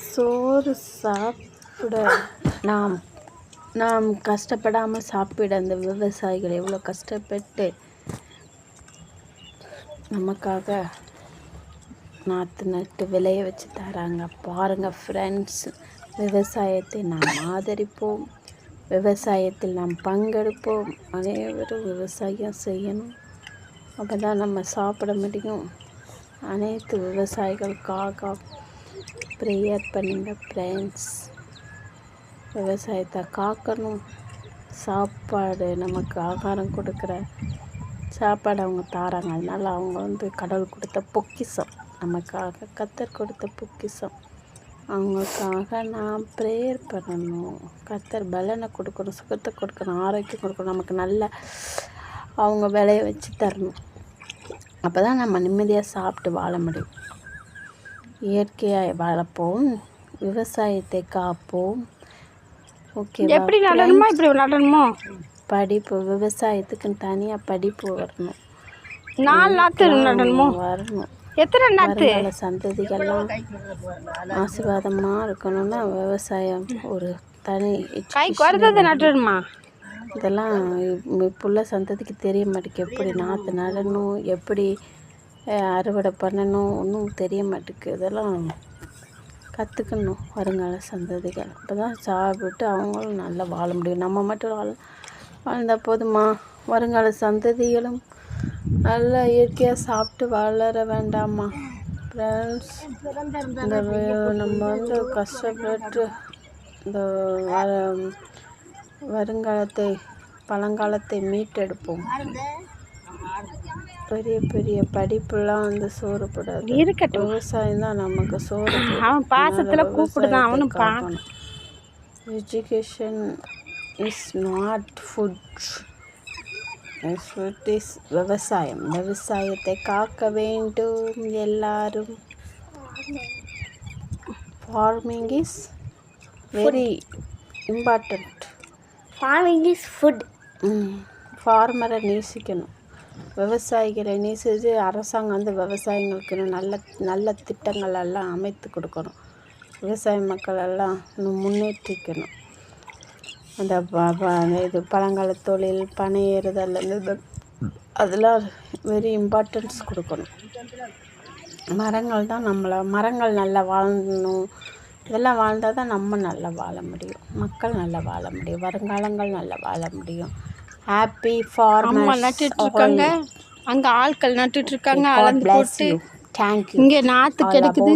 சோறு சாப்பிட நாம் நாம் கஷ்டப்படாமல் சாப்பிட அந்த விவசாயிகள் எவ்வளோ கஷ்டப்பட்டு நமக்காக நாற்று நட்டு விளைய வச்சு தராங்க பாருங்கள் ஃப்ரெண்ட்ஸ். விவசாயத்தை நாம் ஆதரிப்போம், விவசாயத்தில் நாம் பங்கெடுப்போம். அனைவரும் விவசாயம் செய்யணும், அப்போ தான் நம்ம சாப்பிட முடியும். அனைத்து விவசாயிகளுக்காக ப்ரேயர் பண்ணுங்க ஃப்ரெண்ட்ஸ். விவசாயத்தை காக்கணும். சாப்பாடு நமக்கு ஆகாரம் கொடுக்குற சாப்பாடு அவங்க தாராங்க, அதனால் அவங்க கடவுள் கொடுத்த பொக்கிஷம், நமக்காக கர்த்தர் கொடுத்த பொக்கிஷம். அவங்களுக்காக நான் ப்ரேயர் பண்ணணும். கர்த்தர் பலனை கொடுக்கணும், சுகத்தை கொடுக்கணும், ஆரோக்கியம் கொடுக்கணும், நமக்கு நல்ல அவங்க விளைய வச்சு தரணும். அப்போ தான் நம்ம நிம்மதியாக சாப்பிட்டு வாழ முடியும். இயற்கையாக வளர்ப்போம், விவசாயத்தை காப்போம். ஓகே, எப்படி நடணுமா இப்படி நடணுமோ? படிப்பு விவசாயத்துக்குன்னு தனியாக படிப்பு வரணும். 4 நாற்று நடணுமோ? வரணும். எத்தனை நாற்று? சந்ததிகள்லாம் ஆசீர்வாதமாக இருக்கணும்னா விவசாயம் ஒரு தனி கைக்கு வரது நடணுமா? இதெல்லாம் இப்போ சந்ததிக்கு தெரிய மாட்டேங்குது. எப்படி நாற்று நடணும், எப்படி அறுவடை பண்ணணும், ஒன்றும் தெரிய மாட்டேங்குது. இதெல்லாம் கற்றுக்கணும் வருங்கால சந்ததிகள். அப்போ தான் சாப்பிட்டு அவங்களும் நல்லா வாழ முடியும். நம்ம மட்டும் வாழ்ந்தால் போதுமா? வருங்கால சந்ததிகளும் நல்லா இயற்கையாக சாப்பிட்டு வளர வேண்டாமா ஃப்ரெண்ட்ஸ்? நம்ம கஷ்டப்பட்டு இந்த வருங்காலத்தை பழங்காலத்தை மீட்டெடுப்போம். பெரிய பெரிய படிப்புலாம் சோறு போடாது. இருக்கட்டும், விவசாயம் தான் நமக்கு சோறு. அவன் பாசத்தில் கூப்பிடுதான் அவனும் பார்க்கணும். Education is not food, food is விவசாயம். விவசாயத்தை காக்க வேண்டும் எல்லாரும். Farming is very important. Farming is food. ஃபார்மரை நேசிக்கணும், விவசாயிகளை நேசித்து அரசாங்கம் விவசாயிகளுக்கு நல்ல நல்ல திட்டங்கள் எல்லாம் அமைத்து கொடுக்கணும். விவசாய மக்கள் எல்லாம் இன்னும் முன்னேற்றிக்கணும். அந்த இது பழங்கால தொழில் பனை ஏறுதல் அதெல்லாம் வெரி இம்பார்ட்டன்ஸ் கொடுக்கணும். மரங்கள் தான் மரங்கள் நல்லா வாழணும். இதெல்லாம் வாழ்ந்தால் தான் நம்ம நல்லா வாழ முடியும், மக்கள் நல்லா வாழ முடியும், வருங்காலங்கள் நல்லா வாழ முடியும். Happy farmers. நட்டுட்ருக்காங்க, அங்கே ஆட்கள் நட்டுட்ருக்காங்க, அளந்து போட்டு. தேங்க்யூ. இங்கே நாற்று கிடைக்குது.